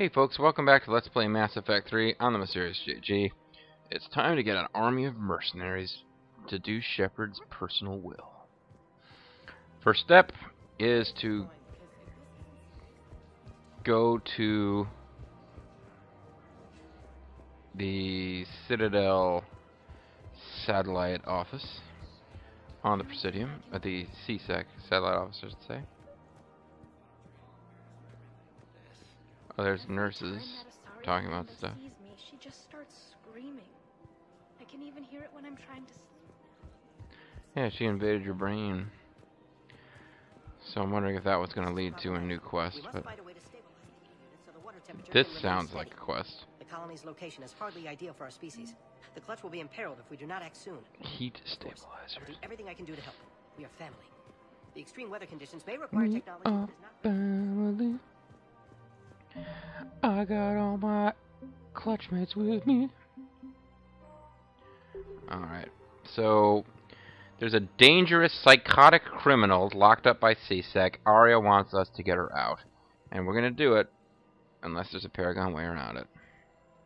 Hey folks, welcome back to Let's Play Mass Effect 3 on the Mysterious JG. It's time to get an army of mercenaries to do Shepard's personal will. First step is to go to the Citadel satellite office on the Presidium, the CSEC satellite office, I should say. Oh, there's nurses talking about stuff. She just starts screaming. I can even hear it when I'm trying to sleep. Yeah, she invaded your brain. So I'm wondering if that was going to lead to a new quest, but this sounds like a quest. The colony's location is hardly ideal for our species. The clutch will be imperiled if we do not act soon. Heat stabilizers. I'll do everything I can do to help. We are family. The extreme weather conditions may require technology that is not... Family. I got all my clutch mates with me. Alright, so there's a dangerous psychotic criminal locked up by CSEC. Aria wants us to get her out, and we're gonna do it unless there's a Paragon way around it.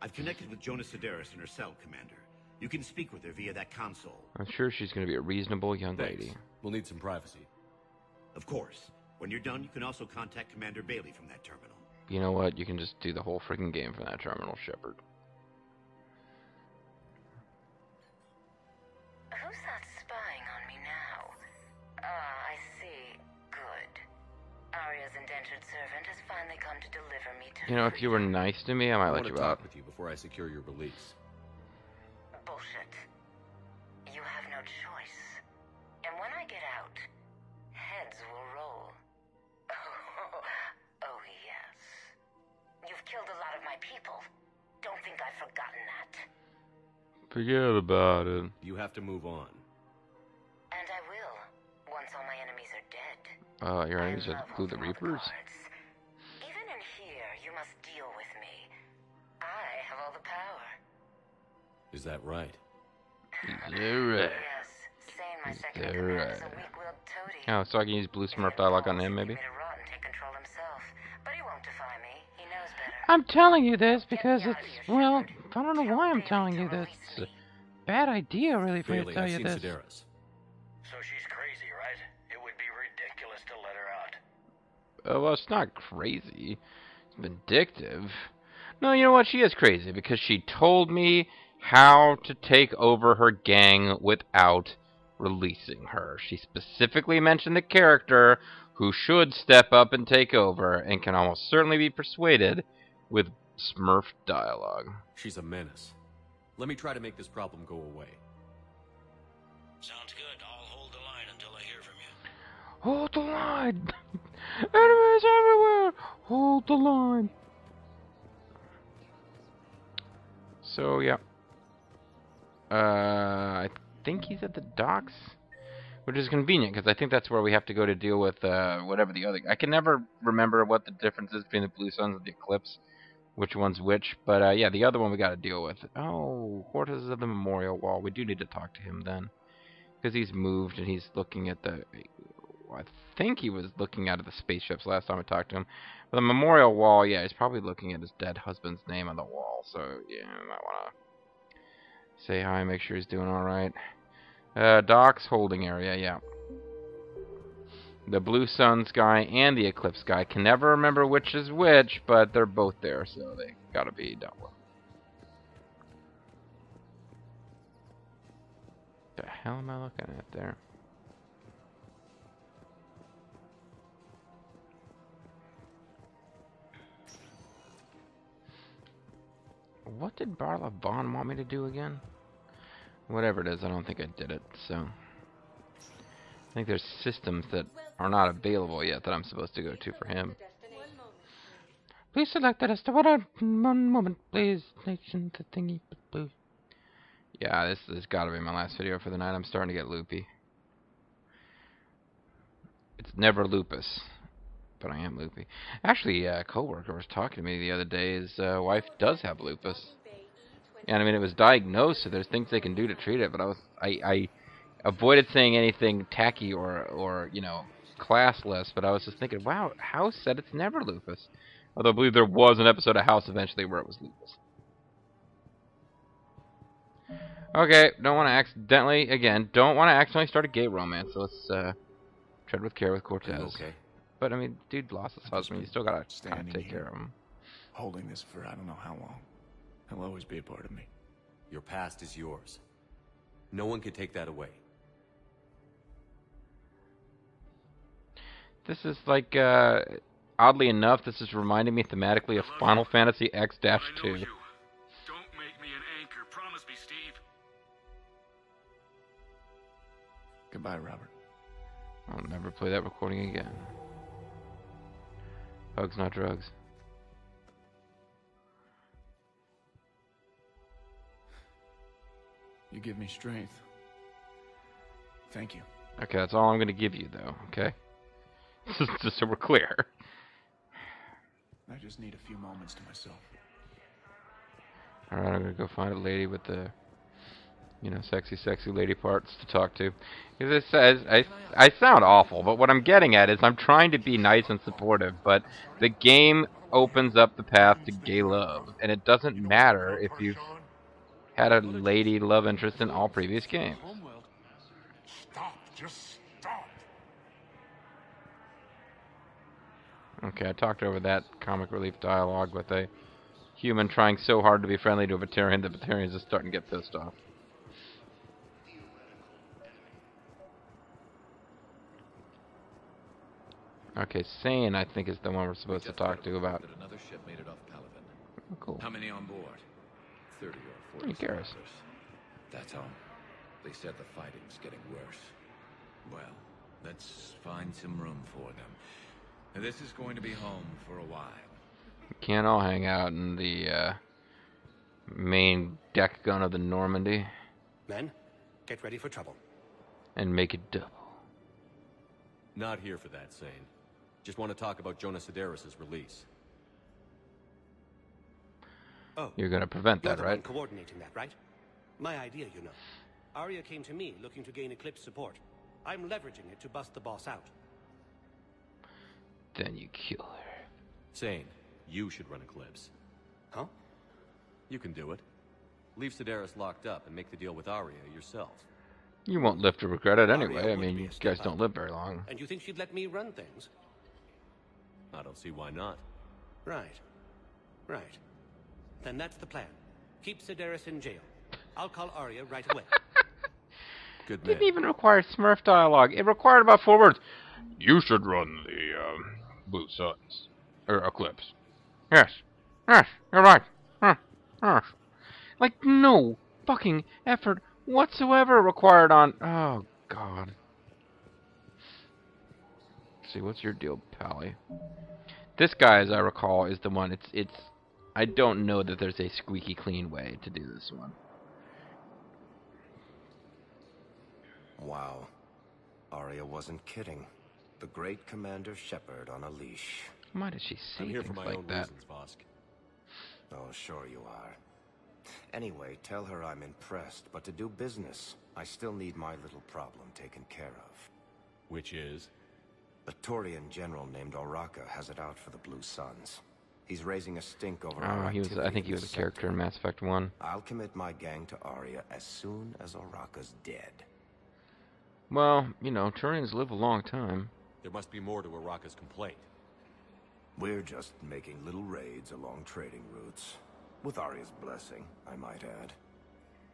I've connected with Jonas Sedaris in her cell, Commander. You can speak with her via that console. I'm sure she's gonna be a reasonable young lady. We'll need some privacy. Of course. When you're done, you can also contact Commander Bailey from that terminal. You know what? You can just do the whole freaking game from that terminal, Shepard. Who's that spying on me now? Ah, I see. Good. Aria's indentured servant has finally come to deliver me to You know, if you were nice to me, I might let you out. I want to talk with you before I secure your release. Bullshit. You have no choice. And when I get out, heads will roll. Oh, yes. You've killed a lot of my people. Don't think I've forgotten that. Forget about it. You have to move on. And I will, once all my enemies are dead. Your enemies include the Reapers? Even in here, you must deal with me. I have all the power. Is that right? Right. Yes, saying my second Is that command right? is a weak-willed toady. Oh, so I can use Blue Smurf dialogue on him, maybe? Give me to rot and take control himself. But he won't defy me. He knows better. I'm telling you this because it's, well, I don't know why I'm telling you this. It's a bad idea, really, for me to Bailey, tell I've you seen this. Sedaris. So she's crazy, right? It would be ridiculous to let her out. Well, it's not crazy. It's vindictive. No, you know what? She is crazy because she told me how to take over her gang without releasing her. She specifically mentioned the character who should step up and take over and can almost certainly be persuaded with Smurf dialogue. She's a menace. Let me try to make this problem go away. Sounds good. I'll hold the line until I hear from you. Hold the line! Enemies everywhere! Hold the line! So, yeah. I think he's at the docks, which is convenient, because I think that's where we have to go to deal with whatever the other... I can never remember what the difference is between the Blue Suns and the Eclipse, which one's which, but yeah, the other one we got to deal with. Oh, Cortez is at the memorial wall. We do need to talk to him then, because he's moved and he's looking at the... I think he was looking out at the spaceships last time I talked to him. But the memorial wall, yeah, he's probably looking at his dead husband's name on the wall, so yeah, I might want to say hi, make sure he's doing alright. Doc's holding area, yeah. The Blue Suns guy and the Eclipse guy can never remember which is which, but they're both there, so they gotta be dealt with. The hell am I looking at there? What did Barla Vaughn want me to do again? Whatever it is, I don't think I did it, so... I think there's systems that are not available yet that I'm supposed to go to for him. Please select the rest of one moment, please. Nation the thingy blue. Yeah, this has got to be my last video for the night. I'm starting to get loopy. It's never lupus, but I am loopy. Actually, a coworker was talking to me the other day. His wife does have lupus. And I mean, it was diagnosed, so there's things they can do to treat it. But I avoided saying anything tacky or you know, classless. But I was just thinking, wow, House said it's never lupus. Although I believe there was an episode of House eventually where it was legal. Okay, don't want to accidentally start a gay romance, so let's tread with care with Cortez. Okay. But, I mean, dude lost his husband, you still gotta Standing take here, care of him. holding this for I don't know how long. He'll always be a part of me. Your past is yours. No one can take that away. This is like, oddly enough, this is reminding me thematically of Final Fantasy X-2. I know you. Don't make me an anchor. Promise me, Steve. Goodbye, Robert. I'll never play that recording again. Hugs, not drugs. You give me strength. Thank you. Okay, that's all I'm going to give you, though, okay? Just so we're clear. I just need a few moments to myself. Alright, I'm going to go find a lady with the, you know, sexy lady parts to talk to. Because it says, I sound awful, but what I'm getting at is I'm trying to be nice and supportive, but the game opens up the path to gay love. And it doesn't matter if you've had a lady love interest in all previous games. Stop. Just stop. Okay, I talked over that comic relief dialogue with a human trying so hard to be friendly to a Batarian that Batarians is starting to get pissed off. Okay, Sane, I think, is the one we're supposed to talk to about. Another ship made it off Caliban. Oh, cool. How many on board? 30 or 40. Who cares? That's all. They said the fighting's getting worse. Well, let's find some room for them. Now, this is going to be home for a while. We can't all hang out in the main deck gun of the Normandy Men, get ready for trouble. and make it double. Not here for that, Sane. Just want to talk about Jonas Sedaris' release. Oh, You're going to prevent you're that, the right? one coordinating that, right? My idea, you know. Arya came to me looking to gain Eclipse support. I'm leveraging it to bust the boss out. Then you kill her. Sane, you should run Eclipse. Huh? You can do it. Leave Sedaris locked up and make the deal with Arya yourself. You won't live to regret it anyway. Arya I would mean, be a you step guys don't up. live very long. And you think she'd let me run things? I don't see why not. Right. Right. Then that's the plan. Keep Sedaris in jail. I'll call Arya right away. Good man. Didn't even require Smurf dialogue. It required about 4 words. You should run the Blue Suns. Or Eclipse. Yes. Yes, you're right. Yes. Like, no fucking effort whatsoever required on... Oh, God. Let's see, what's your deal, Pally? This guy, as I recall, is the one... It's... I don't know that there's a squeaky clean way to do this one. Wow. Arya wasn't kidding. The great Commander Shepard on a leash. Why did she say I'm here things for my like own that? reasons, Vosk. Oh, sure you are. Anyway, tell her I'm impressed, but to do business, I still need my little problem taken care of. Which is? A Turian general named Oraka has it out for the Blue Suns. He's raising a stink over Oh, our he was. I activity think he in was a the character in sector. Mass Effect 1. I'll commit my gang to Arya as soon as Oraka's dead. Well, you know, Turians live a long time. There must be more to Araka's complaint. We're just making little raids along trading routes. With Arya's blessing, I might add.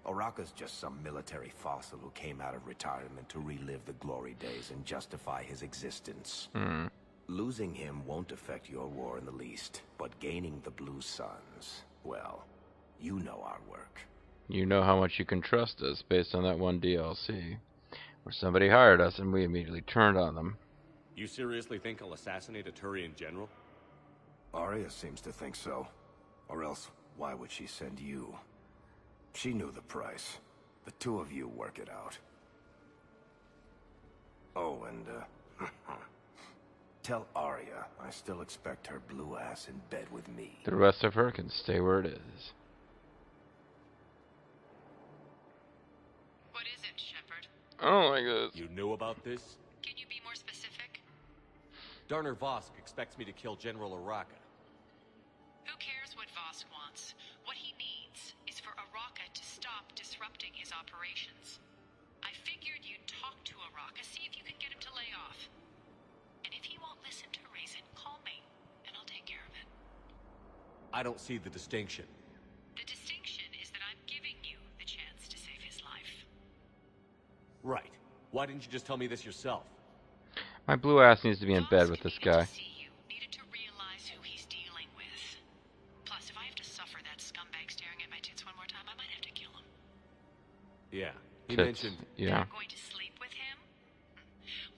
Oraka's just some military fossil who came out of retirement to relive the glory days and justify his existence. Losing him won't affect your war in the least, but gaining the Blue Suns, well, you know our work. You know how much you can trust us based on that one DLC, where somebody hired us and we immediately turned on them. You seriously think I'll assassinate a Turian general? Arya seems to think so. Or else, why would she send you? She knew the price. The two of you work it out. Oh, and, tell Arya I still expect her blue ass in bed with me. The rest of her can stay where it is. What is it, Shepard? I don't like this. You knew about this? Can you be more specific? Darner Vosk expects me to kill General Oraka. Who cares what Vosk wants? What he needs is for Araka to stop disrupting his operations. I figured you'd talk to Araka, see if you can get him to lay off. And if he won't listen to reason, call me, and I'll take care of it. I don't see the distinction. The distinction is that I'm giving you the chance to save his life. Right. Why didn't you just tell me this yourself? My blue ass needs to be in bed with this guy. Needed to realize who he's dealing with. Plus, if I have to suffer that scumbag staring at my tits one more time, I might have to kill him. Yeah. He Tits. mentioned... Yeah. Going to sleep with him?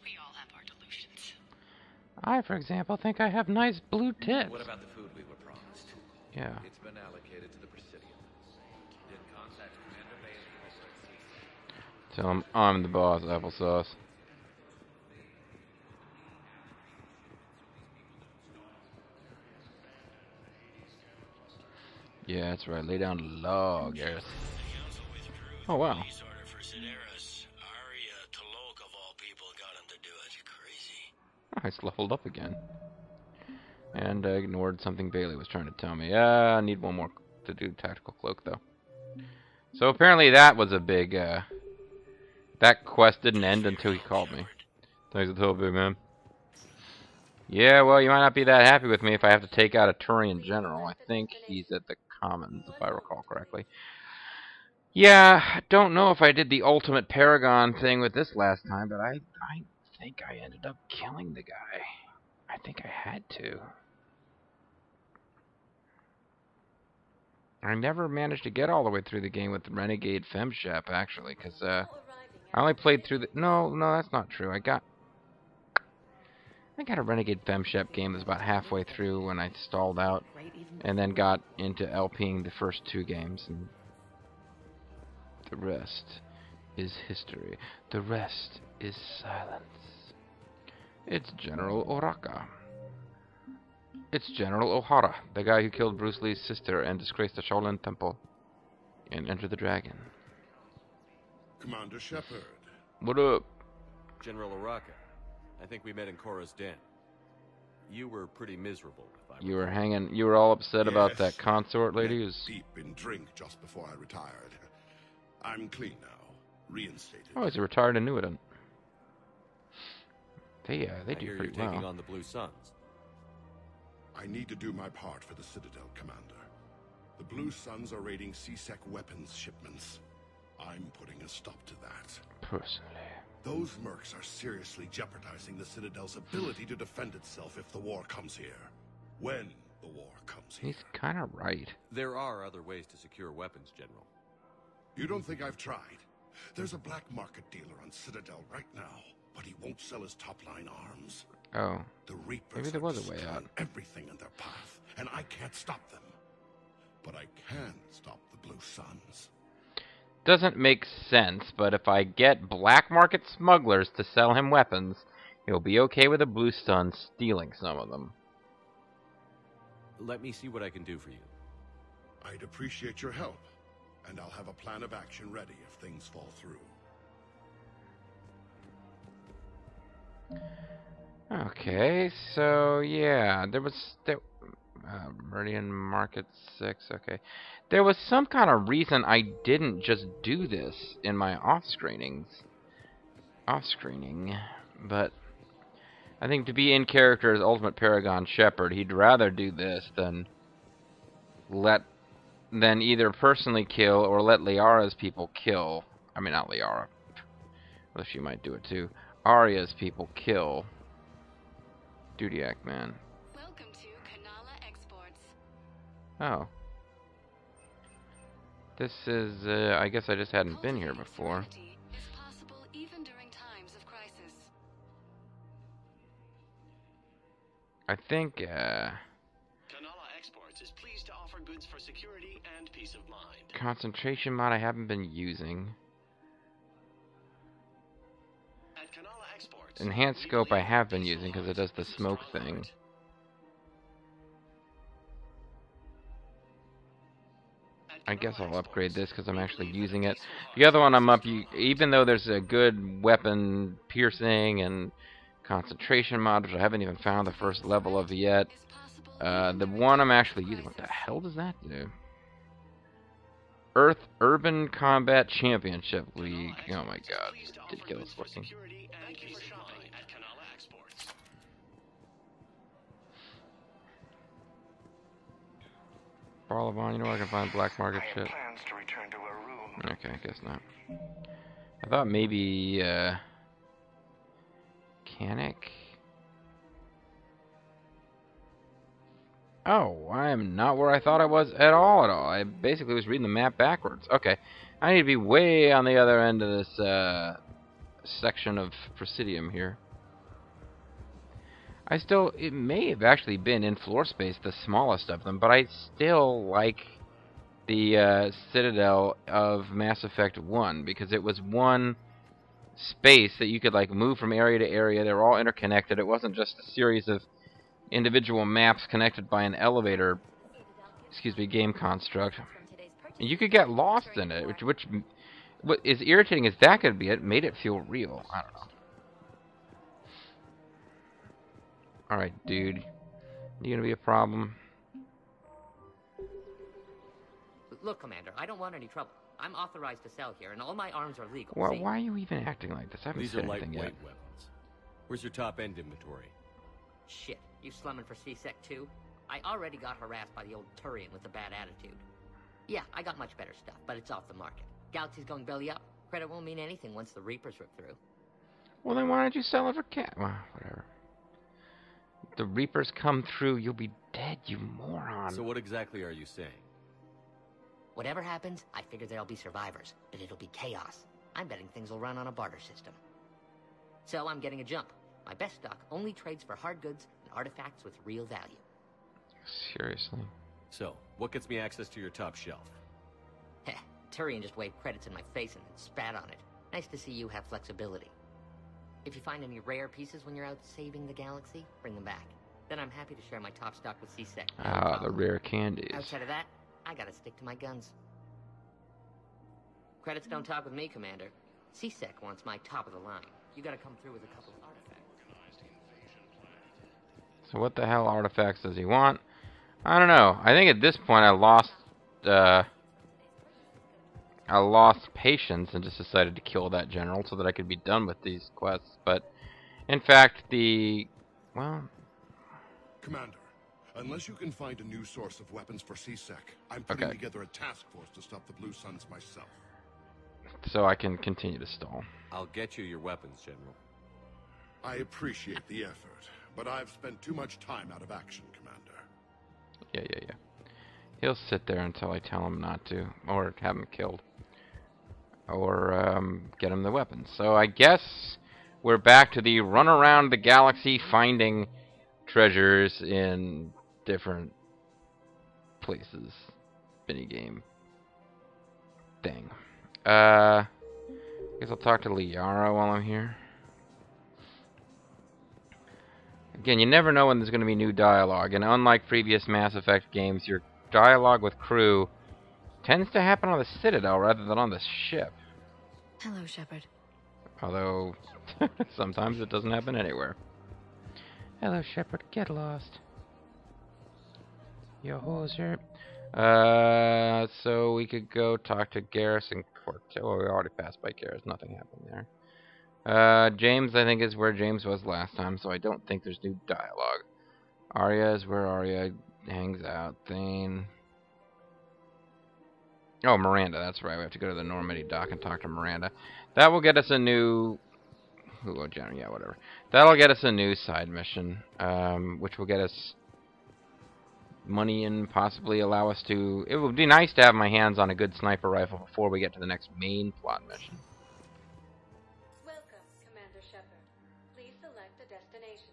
We all have our delusions. I, for example, think I have nice blue tits. What about the food we were promised? Yeah. It's been allocated to the Presidium. Did contact Commander Bailey over at CSEC. Tell him I'm the boss, applesauce. Yeah, that's right. Lay down the law, I guess. Oh, wow. I just leveled up again. And I ignored something Bailey was trying to tell me. I need one more to do tactical cloak, though. So apparently that was a big, that quest didn't end until he called me. Thanks a total, big man. Yeah, well, you might not be that happy with me if I have to take out a Turian general. I think he's at the Commons, if I recall correctly. Yeah, I don't know if I did the ultimate Paragon thing with this last time, but I think I ended up killing the guy. I think I had to. I never managed to get all the way through the game with the Renegade FemShep, actually, because I only played through the... No, that's not true. I got a Renegade FemShep game that was about halfway through when I stalled out, and then got into LPing the first two games, and the rest is history. The rest is silence. It's General Araka. It's General O'Hara, the guy who killed Bruce Lee's sister and disgraced the Shaolin Temple in Enter the Dragon. Commander Shepard. What up? General Araka. I think we met in Korra's den. You were pretty miserable, if I You were hanging. You were all upset about that consort lady who's deep in drink just before I retired. I'm clean now, reinstated. Oh, he's a retired annuitant. They do pretty you're taking well. on the Blue Suns. I need to do my part for the Citadel, Commander. The Blue Suns are raiding CSEC weapons shipments. I'm putting a stop to that. Personally. Those mercs are seriously jeopardizing the Citadel's ability to defend itself if the war comes here. When the war comes here. He's kind of right. There are other ways to secure weapons, General. You don't think I've tried? There's a black market dealer on Citadel right now, but he won't sell his top-line arms. Oh. The Reapers Maybe there was a way out. Everything in their path, and I can't stop them. But I can stop the Blue Suns. Doesn't make sense, but if I get black market smugglers to sell him weapons, he'll be okay with the Blue Suns stealing some of them. Let me see what I can do for you. I'd appreciate your help, and I'll have a plan of action ready if things fall through. Okay, so yeah, Meridian Market 6, okay. There was some kind of reason I didn't just do this in my off-screening, but I think to be in character as Ultimate Paragon Shepard, he'd rather do this than either personally kill or let Liara's people kill. I mean, not Liara. Well, she might do it too. Arya's people kill Dudiak Man. Welcome to Kanala Exports. Oh. This is, I guess I just hadn't been here before. Is possible even during times of crisis. I think, Kanala Exports is pleased to offer goods for security and peace of mind. Concentration mod I haven't been using. At Kanala Exports, Enhanced scope I have been using because it does the smoke thing. I guess I'll upgrade this because I'm actually using it. The other one I'm up, even though there's a good weapon piercing and concentration mod, which I haven't even found the first level of yet, The one I'm actually using. What the hell does that do? Earth Urban Combat Championship League. Oh my god, it's ridiculous looking. Barlavon, you know where I can find black market shit? Okay, I guess not. I thought maybe, mechanic? Oh, I'm not where I thought I was at all. I basically was reading the map backwards. Okay, I need to be way on the other end of this, section of Presidium here. It may have actually been in floor space, the smallest of them, but I still like the Citadel of Mass Effect 1, because it was one space that you could like move from area to area. They were all interconnected. It wasn't just a series of individual maps connected by an elevator, game construct. And you could get lost in it, which what is irritating as that could be, it made it feel real. I don't know. Alright, dude. You gonna be a problem? Look, Commander, I don't want any trouble. I'm authorized to sell here, and all my arms are legal. Why are you even acting like this? I haven't These said are anything yet. lightweight weapons. Where's your top-end inventory? Shit, you slumming for CSEC too? I already got harassed by the old Turian with a bad attitude. Yeah, I got much better stuff, but it's off the market. Galaxy's going belly up. Credit won't mean anything once the Reapers rip through. Well, then why don't you sell it for cash? Well, whatever. The Reapers come through, you'll be dead, you moron. So what exactly are you saying? Whatever happens, I figure there'll be survivors, but it'll be chaos. I'm betting things will run on a barter system. So I'm getting a jump. My best stock only trades for hard goods and artifacts with real value. Seriously? So, what gets me access to your top shelf? Heh, Turian just waved credits in my face and then spat on it. Nice to see you have flexibility. If you find any rare pieces when you're out saving the galaxy, bring them back. Then I'm happy to share my top stock with CSEC. Ah, the rare candies. Outside of that, I gotta stick to my guns. Credits don't talk with me, Commander. CSEC wants my top of the line. You gotta come through with a couple of artifacts. So what the hell artifacts does he want? I don't know. I think at this point I lost patience and just decided to kill that general so that I could be done with these quests. But in fact, well, Commander, unless you can find a new source of weapons for CSEC, I'm putting together a task force to stop the Blue Suns myself. So I can continue to stall. I'll get you your weapons, General. I appreciate the effort, but I've spent too much time out of action, Commander. Yeah. He'll sit there until I tell him not to, or have him killed, or get him the weapons. So I guess we're back to the run around the galaxy finding treasures in different places minigame thing. I guess I'll talk to Liara while I'm here. Again, you never know when there's going to be new dialogue, and unlike previous Mass Effect games, your dialogue with crew tends to happen on the Citadel rather than on the ship. Hello, Shepard. Although, sometimes it doesn't happen anywhere. Hello, Shepard. Get lost. Yo, hoser. So we could go talk to Garrus and Cortez. Oh, we already passed by Garrus. Nothing happened there. James, I think, is where James was last time, so I don't think there's new dialogue. Arya is where Arya hangs out. Thane. Oh, Miranda, that's right. We have to go to the Normandy dock and talk to Miranda. That will get us a new... Oh, Jenna, yeah, whatever. That'll get us a new side mission, which will get us money and possibly allow us to... It would be nice to have my hands on a good sniper rifle before we get to the next main plot mission. Welcome, Commander Shepard. Please select a destination.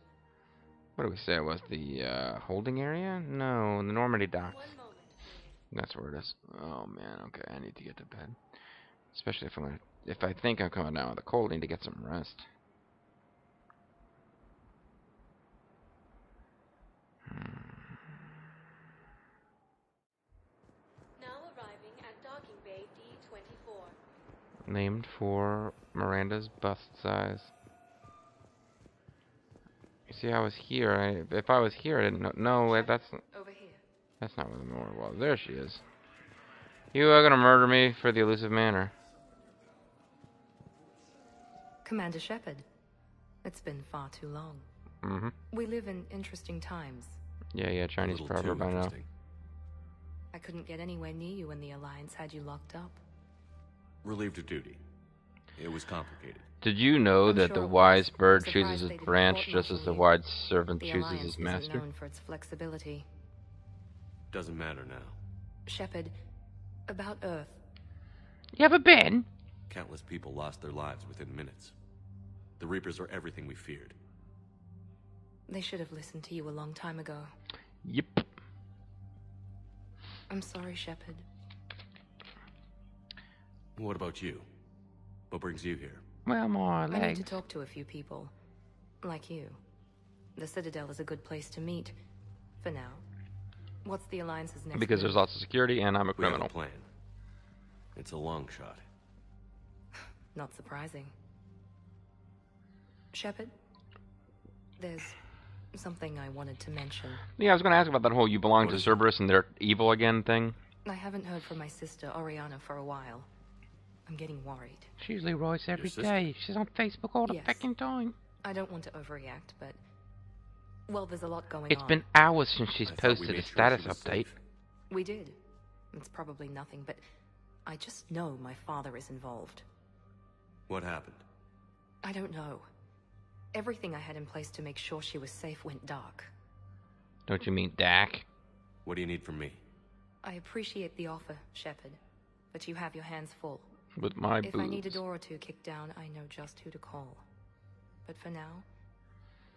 What do we say it was? The holding area? No, the Normandy docks. 1 moment, please. That's where it is. Oh man, okay, I need to get to bed. Especially if I think I'm coming down with a cold, I need to get some rest. Now arriving at docking bay D-24. Named for Miranda's bust size. See, I was here. If I was here, I didn't know. No, that's Over here. that's not where the Nora was. There she is. You are gonna murder me for the elusive manor. Commander Shepard. It's been far too long. Mm-hmm. We live in interesting times. Yeah, Chinese proverb by now. I couldn't get anywhere near you when the Alliance had you locked up. Relieved of duty. It was complicated. Did you know I'm that sure the it wise was. bird I'm chooses surprised his they didn't branch court just as martial the you. wise servant The chooses Alliance his isn't master? known for its flexibility. Doesn't matter now. Shepard, about Earth. You ever been? Countless people lost their lives within minutes. The Reapers are everything we feared. They should have listened to you a long time ago. Yep. I'm sorry, Shepard. What about you? What brings you here? Well, more I need legs. to talk to a few people. Like you. The Citadel is a good place to meet. For now. What's the Alliance's next Because move? there's lots of security and I'm a We have criminal. a plan. It's a long shot. Not surprising. Shepard, there's something I wanted to mention. Yeah, I was going to ask about that whole you belong to Cerberus and they're evil again thing. I haven't heard from my sister, Oriana, for a while. I'm getting worried. She usually writes every sister? day. She's on Facebook all the Yes. fucking time. I don't want to overreact, but... Well, there's a lot going It's on. been hours since she's I thought we posted made a sure status she was update. safe. We did. It's probably nothing, but I just know my father is involved. What happened? I don't know. Everything I had in place to make sure she was safe went dark. Don't you mean Dak? What do you need from me? I appreciate the offer, Shepard, but you have your hands full. With my If I need a boobs. door or two kicked down, I know just who to call. But for now,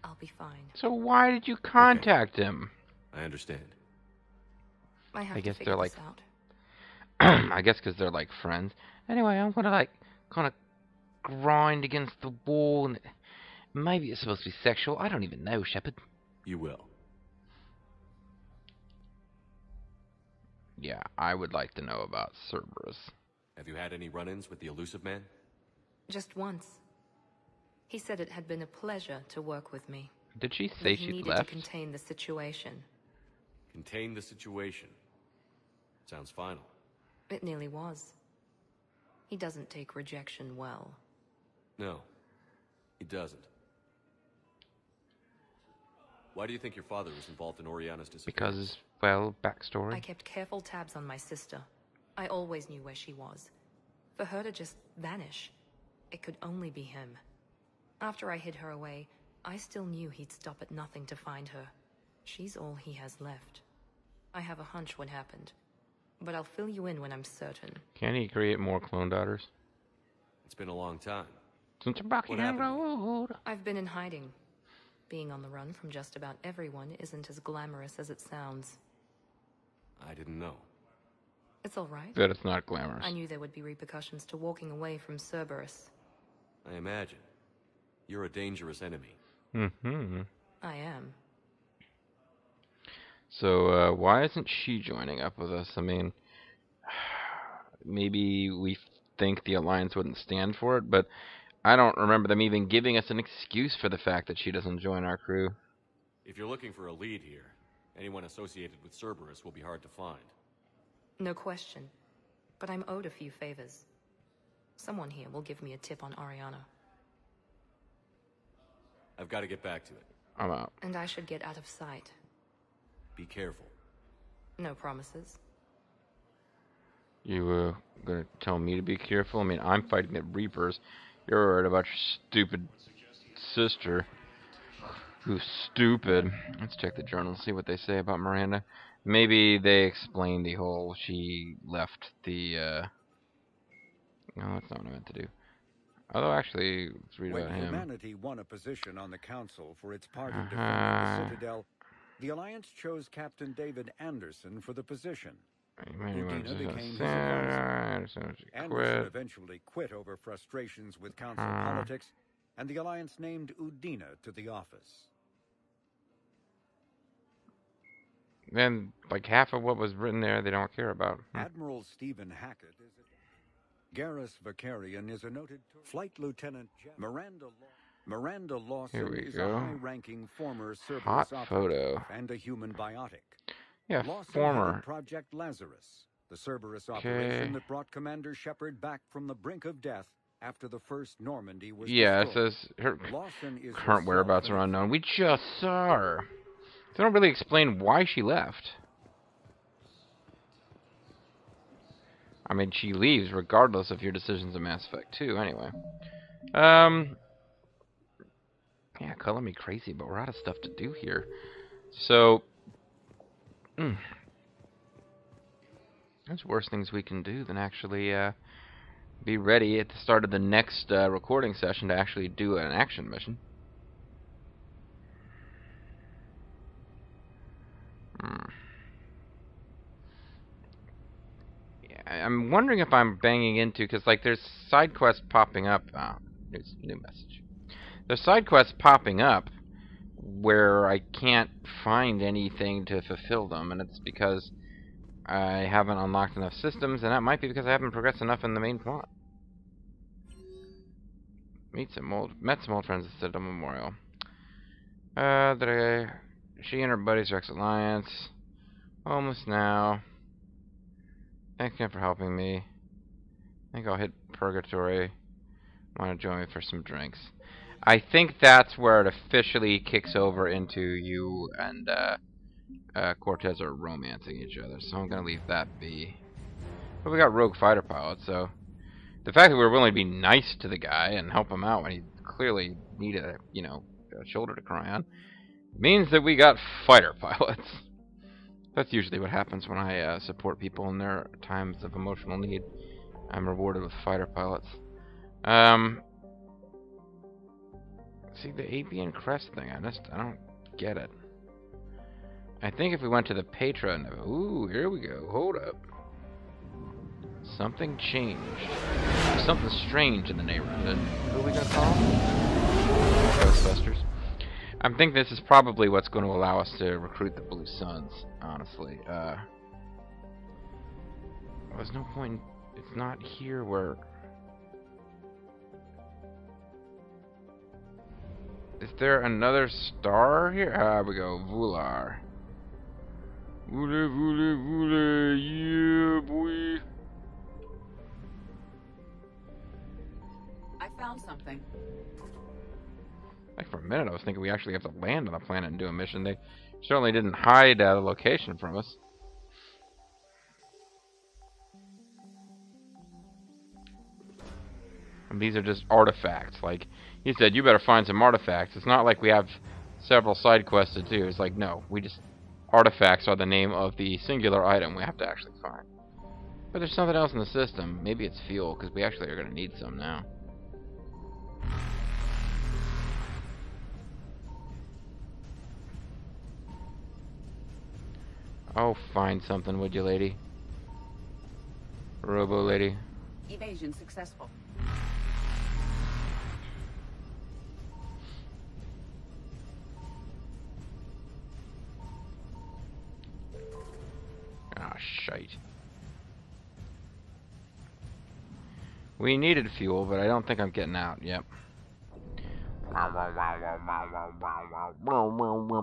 I'll be fine. So why did you contact him? I understand. I have I to guess figure they're this out. I guess because they're like friends. Anyway, I'm gonna kind of grind against the wall, and maybe it's supposed to be sexual. I don't even know, Shepard. You will. Yeah, I would like to know about Cerberus. Have you had any run-ins with the elusive man? Just once. He said it had been a pleasure to work with me. Did she But say he she needed left? to contain the situation. Contain the situation. Sounds final. It nearly was. He doesn't take rejection well. No, he doesn't. Why do you think your father was involved in Oriana's disappearance? Because, well, backstory. I kept careful tabs on my sister. I always knew where she was. For her to just vanish, it could only be him. After I hid her away, I still knew he'd stop at nothing to find her. She's all he has left. I have a hunch what happened, but I'll fill you in when I'm certain. Can he create more clone daughters? It's been a long time. Since Buckingham Road. I've been in hiding. Being on the run from just about everyone isn't as glamorous as it sounds. I didn't know. It's all right. That it's not glamorous. I knew there would be repercussions to walking away from Cerberus. I imagine. You're a dangerous enemy. Mm-hmm. I am. So, why isn't she joining up with us? I mean, maybe we think the Alliance wouldn't stand for it, but I don't remember them even giving us an excuse for the fact that she doesn't join our crew. If you're looking for a lead here, anyone associated with Cerberus will be hard to find. No question. But I'm owed a few favors. Someone here will give me a tip on Oriana. I've got to get back to it. I'm out. And I should get out of sight. Be careful. No promises. You, gonna tell me to be careful? I mean, I'm fighting the Reapers. You're worried about your stupid sister. Who's stupid. Let's check the journal, see what they say about Miranda. Maybe they explain the whole she left the, No, that's not what I meant to do. Although, actually, let's read When about him. humanity won a position on the Council for its part in defending the Citadel, the Alliance chose Captain David Anderson for the position. Udina became his advisor. Anderson eventually quit over frustrations with Council politics, and the Alliance named Udina to the office. Then, like, half of what was written there, they don't care about. Admiral Stephen Hackett is Garrus Vakarian is a noted flight lieutenant. Miranda Miranda Lawson Here we is go. a high-ranking former Cerberus Hot operative photo. and a human biotic. Yeah, Lawson former. headed Project Lazarus, the Cerberus operation that brought Commander Shepard back from the brink of death after the first Normandy was Yeah, destroyed. it says her Lawson is current whereabouts are unknown. We just saw her. They don't really explain why she left. I mean, she leaves regardless of your decisions in Mass Effect 2, anyway. Yeah, color me crazy, but we're out of stuff to do here. So, there's worse things we can do than actually be ready at the start of the next recording session to actually do an action mission. Yeah, I'm wondering if I'm banging into, because like there's side quests popping up. New message. There's side quests popping up where I can't find anything to fulfill them, and it's because I haven't unlocked enough systems, and that might be because I haven't progressed enough in the main plot. Met some old friends at Citadel Memorial. She and her buddies are ex-alliance. Almost now. Thanks again for helping me. I think I'll hit Purgatory. Want to join me for some drinks? I think that's where it officially kicks over into you and Cortez are romancing each other, so I'm gonna leave that be. But we got rogue fighter pilots, so the fact that we were willing to be nice to the guy and help him out when he clearly needed a shoulder to cry on means that we got fighter pilots. That's usually what happens when I support people in their times of emotional need. I'm rewarded with fighter pilots. See the Apian crest thing? I don't get it. I think if we went to the Petra... Ooh, here we go. Hold up. Something changed. There's something strange in the neighborhood. Who are we gonna call? Ghostbusters. I think this is probably what's going to allow us to recruit the Blue Suns, honestly. There's no point... It's not here where... Is there another star here? Ah, we go. Vular. Vule, vule, vule. Yeah, boy. I found something. Like for a minute, I was thinking we actually have to land on the planet and do a mission. They certainly didn't hide the location from us. And these are just artifacts. Like he said, you better find some artifacts. It's not like we have several side quests to do. It's like, no, we just... Artifacts are the name of the singular item we have to actually find. But there's something else in the system. Maybe it's fuel, because we actually are going to need some now. Oh, find something, would you, lady? Robo lady. Evasion successful. Ah, shite. We needed fuel, but I don't think I'm getting out. Yep.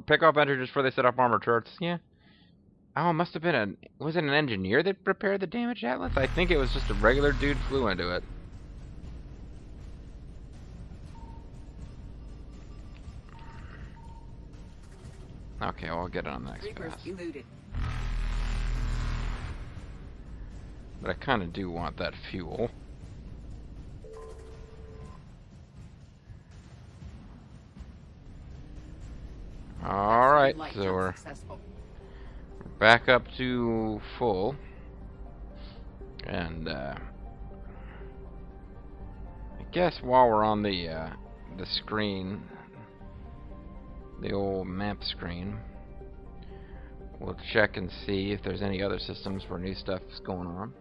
Pick up entry just before they set up armor turrets. Yeah. Oh, it must have been was it an engineer that repaired the damaged Atlas? I think it was just a regular dude flew into it. Okay, well, I'll get it on the next pass. Eluded. But I kind of do want that fuel. Alright, so we're back up to full. And, I guess while we're on the screen, the old map screen, we'll check and see if there's any other systems where new stuff is going on.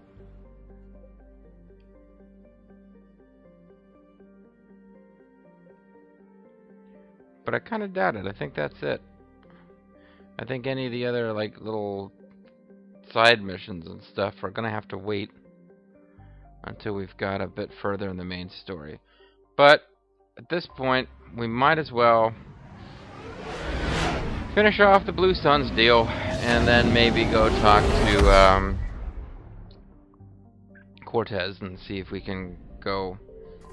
But I kind of doubt it. I think that's it. I think any of the other like little side missions and stuff are gonna have to wait until we've got a bit further in the main story. But at this point, we might as well finish off the Blue Suns deal, and then maybe go talk to Cortez and see if we can go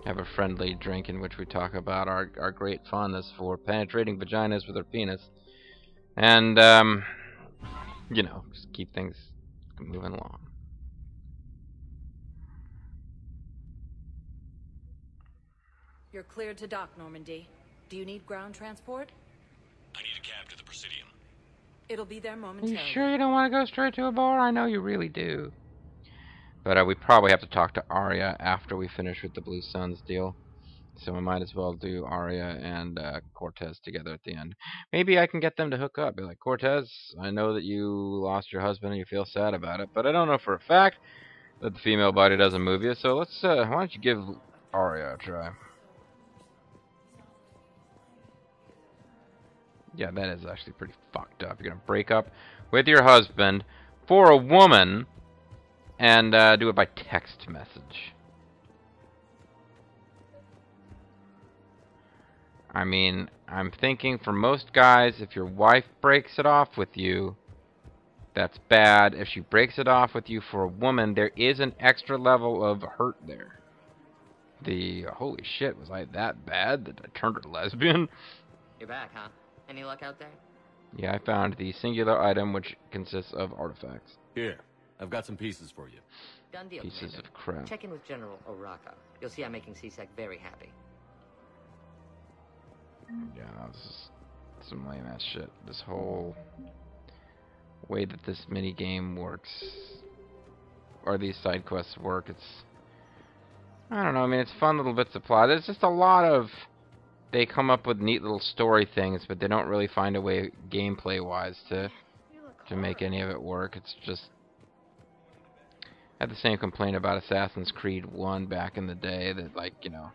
have a friendly drink in which we talk about our great fondness for penetrating vaginas with our penis. And, you know, just keep things moving along. You're cleared to dock, Normandy. Do you need ground transport? I need a cab to the Presidium. It'll be there Are you momentarily. sure you don't want to go straight to a bar? I know you really do. But we probably have to talk to Arya after we finish with the Blue Suns deal. So we might as well do Arya and Cortez together at the end. Maybe I can get them to hook up. Be like, Cortez, I know that you lost your husband and you feel sad about it, but I don't know for a fact that the female body doesn't move you. So let's, why don't you give Arya a try? Yeah, that is actually pretty fucked up. You're gonna break up with your husband for a woman and do it by text message. I mean, I'm thinking for most guys, if your wife breaks it off with you, that's bad. If she breaks it off with you for a woman, there is an extra level of hurt there. Holy shit, was I that bad that I turned her lesbian? You're back, huh? Any luck out there? Yeah, I found the singular item which consists of artifacts. Here, I've got some pieces for you. Done deal, Pieces Commander. of crap. Check in with General Oraka. You'll see I'm making C-Sec very happy. Yeah, that was just some lame ass shit. This whole way that this mini game works, or these side quests work, I don't know, I mean, it's fun little bits of plot. There's just a lot of, they come up with neat little story things, but they don't really find a way gameplay-wise to make any of it work. It's just, I had the same complaint about Assassin's Creed 1 back in the day, that, like, you know,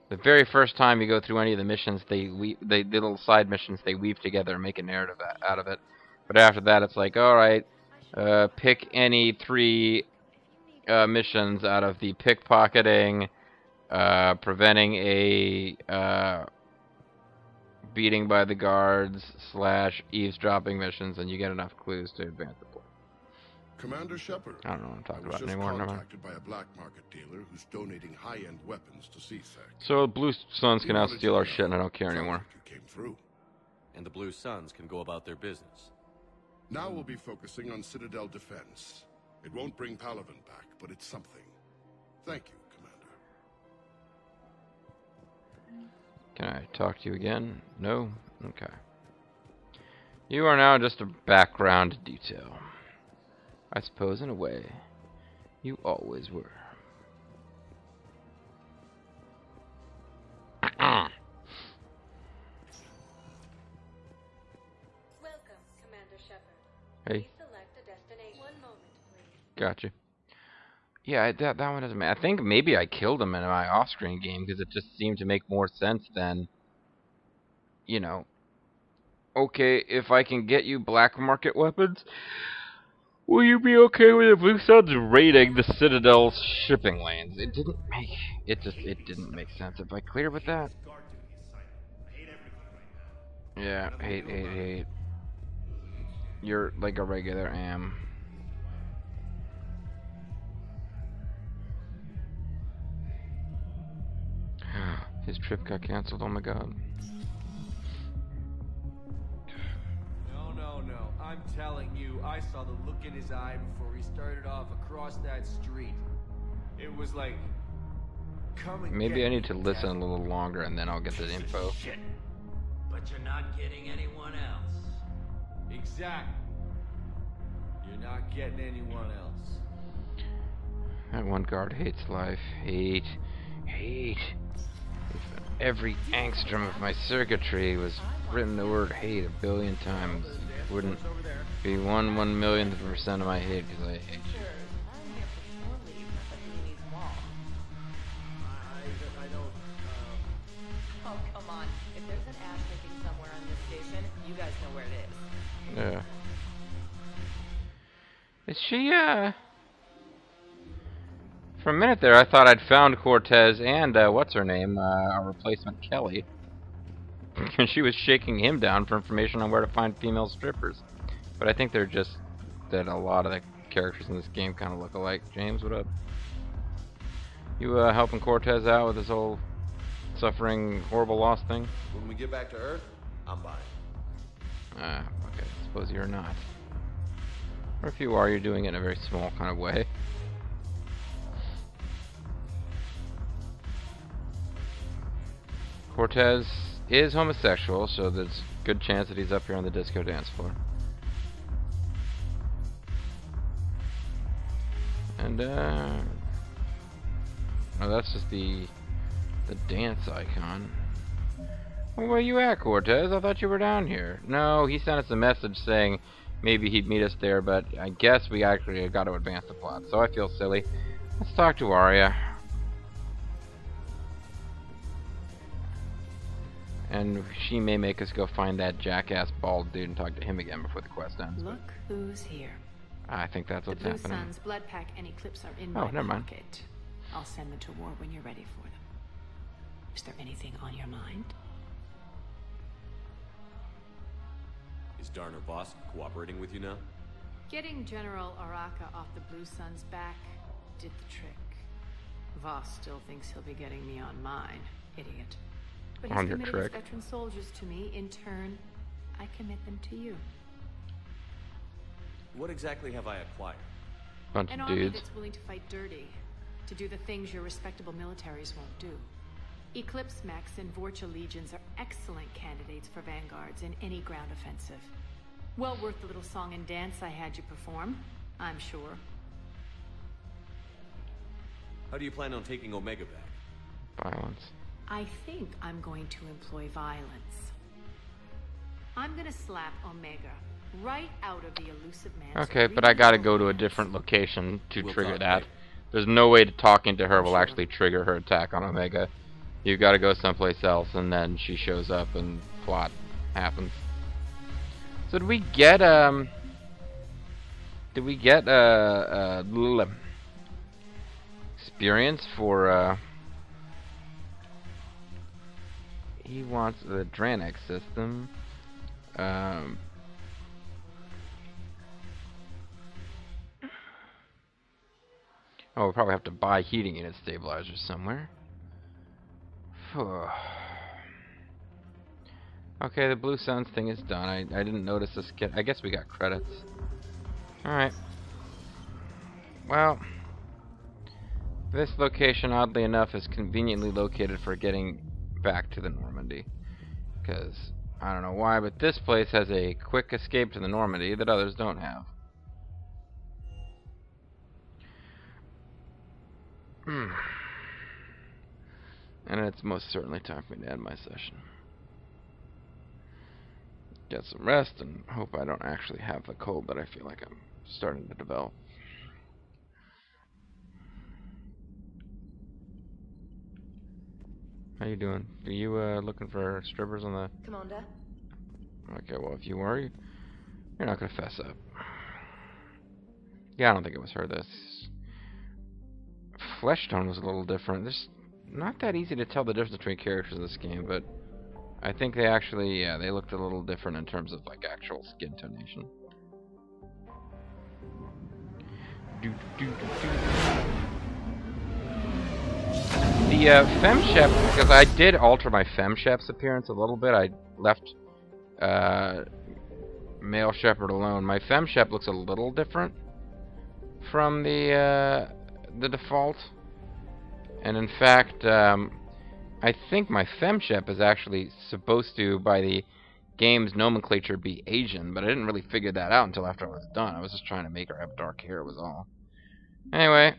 the very first time you go through any of the missions, the little side missions, they weave together and make a narrative out of it. But after that, it's like, alright, pick any 3 missions out of the pickpocketing, preventing a beating by the guards / eavesdropping missions, and you get enough clues to advance the plot. Commander Shepard. I don't know what I'm talking about I was anymore. just contacted by a black market dealer who's donating high-end weapons to C-Sec. So Blue Suns can now steal our shit, and I don't care anymore. You came through. And the Blue Suns can go about their business. Now we'll be focusing on Citadel defense. It won't bring Palaven back, but it's something. Thank you, Commander. Can I talk to you again? No? Okay. You are now just a background detail. I suppose, in a way, you always were. Welcome, Commander Shepard. Hey. Please select a destination. One moment, please. Gotcha. Yeah, that one doesn't matter. I think maybe I killed him in my off-screen game because it just seemed to make more sense than, you know, okay, if I can get you black market weapons, will you be okay with the Blue Suns raiding the Citadel's shipping lanes? It didn't make sense. If I clear with that? Yeah, hate. You're like a regular am. His trip got canceled, oh my god. No. I'm telling you, I saw the look in his eye before he started off across that street. It was like, come and Maybe get I need me, to listen a Captain. little longer and then I'll get the info. Shit. But you're not getting anyone else. Exactly. You're not getting anyone else. That one guard hates life. Hate. If every angstrom of my circuitry was written the word hate 1 billion times, it wouldn't be 1/1,000,000% of my hate because I hate you. Oh, come on. If there's an ash licking somewhere on this station, you guys know where it is. Yeah. Is she, For a minute there, I thought I'd found Cortez and, what's her name, our replacement Kelly. Because she was shaking him down for information on where to find female strippers. But I think they're just that a lot of the characters in this game kind of look alike. James, what up? You, helping Cortez out with this whole suffering, horrible loss thing? When we get back to Earth, I'm buying. Okay, suppose you're not. Or if you are, you're doing it in a very small kind of way. Cortez is homosexual, so there's a good chance that he's up here on the disco dance floor. And, oh, that's just the dance icon. Well, where you at, Cortez? I thought you were down here. No, he sent us a message saying maybe he'd meet us there, but I guess we actually got to advance the plot, so I feel silly. Let's talk to Arya. And she may make us go find that jackass bald dude and talk to him again before the quest ends. Look who's here. I think that's what's the Blue happening. Sun's blood pack and Eclipse are in Oh, my never mind. pocket. I'll send them to war when you're ready for them. Is there anything on your mind? Is Darner Vosk cooperating with you now? Getting General Araka off the Blue Sun's back did the trick. Voss still thinks he'll be getting me on mine. Idiot. But he's committed his veteran soldiers to me. In turn, I commit them to you. What exactly have I acquired? Bunch An of army dudes. that's willing to fight dirty, to do the things your respectable militaries won't do. Eclipse Max and Vorcha legions are excellent candidates for vanguards in any ground offensive. Well worth the little song and dance I had you perform, I'm sure. How do you plan on taking Omega back? Violence. I think I'm going to employ violence. I'm gonna slap Omega right out of the elusive man's Okay, but I gotta go to a different location to trigger that. There's no way that talking to her will actually trigger her attack on Omega. You've gotta go someplace else, and then she shows up and plot happens. So did we get experience for he wants the Dranex system. Oh, we'll probably have to buy heating unit stabilizers somewhere. Okay, the Blue Suns thing is done. I didn't notice this kit. I guess we got credits. Alright. Well, this location, oddly enough, is conveniently located for getting back to the Normandy. Because, I don't know why, but this place has a quick escape to the Normandy that others don't have. And it's most certainly time for me to end my session. Get some rest and hope I don't actually have the cold that I feel like I'm starting to develop. How you doing? Are you looking for strippers on the... Commander? Okay, well if you were, you're not gonna fess up. Yeah, I don't think it was her. This flesh tone was a little different. There's not that easy to tell the difference between characters in this game, but I think they actually, yeah, they looked a little different in terms of like actual skin tonation. The FemShep, because I did alter my FemShep's appearance a little bit. I left male Shepard alone. My FemShep looks a little different from the default, and in fact, I think my FemShep is actually supposed to, by the game's nomenclature, be Asian, but I didn't really figure that out until after I was done. I was just trying to make her have dark hair, was all. Anyway,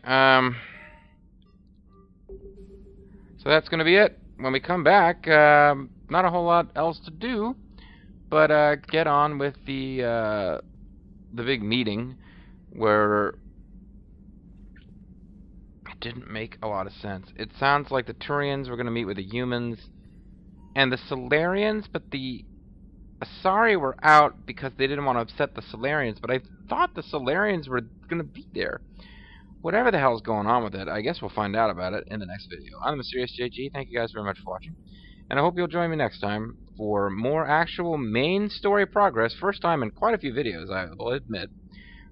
so that's going to be it. When we come back, not a whole lot else to do, but get on with the big meeting where it didn't make a lot of sense. It sounds like the Turians were going to meet with the humans and the Solarians, but the Asari were out because they didn't want to upset the Solarians, but I thought the Solarians were going to be there. whatever the hell's going on with it, I guess we'll find out about it in the next video. I'm the Mysterious JG. Thank you guys very much for watching. And I hope you'll join me next time for more actual main story progress. First time in quite a few videos, I will admit.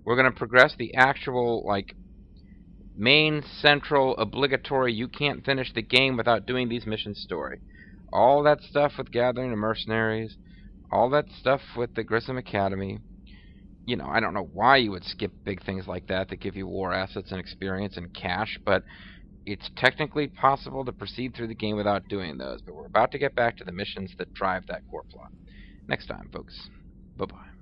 We're going to progress the actual, like, main, central, obligatory, you can't finish the game without doing these missions story. All that stuff with gathering the mercenaries, all that stuff with the Grissom Academy. You know, I don't know why you would skip big things like that give you war assets and experience and cash, but it's technically possible to proceed through the game without doing those. But we're about to get back to the missions that drive that core plot. Next time, folks. Bye-bye.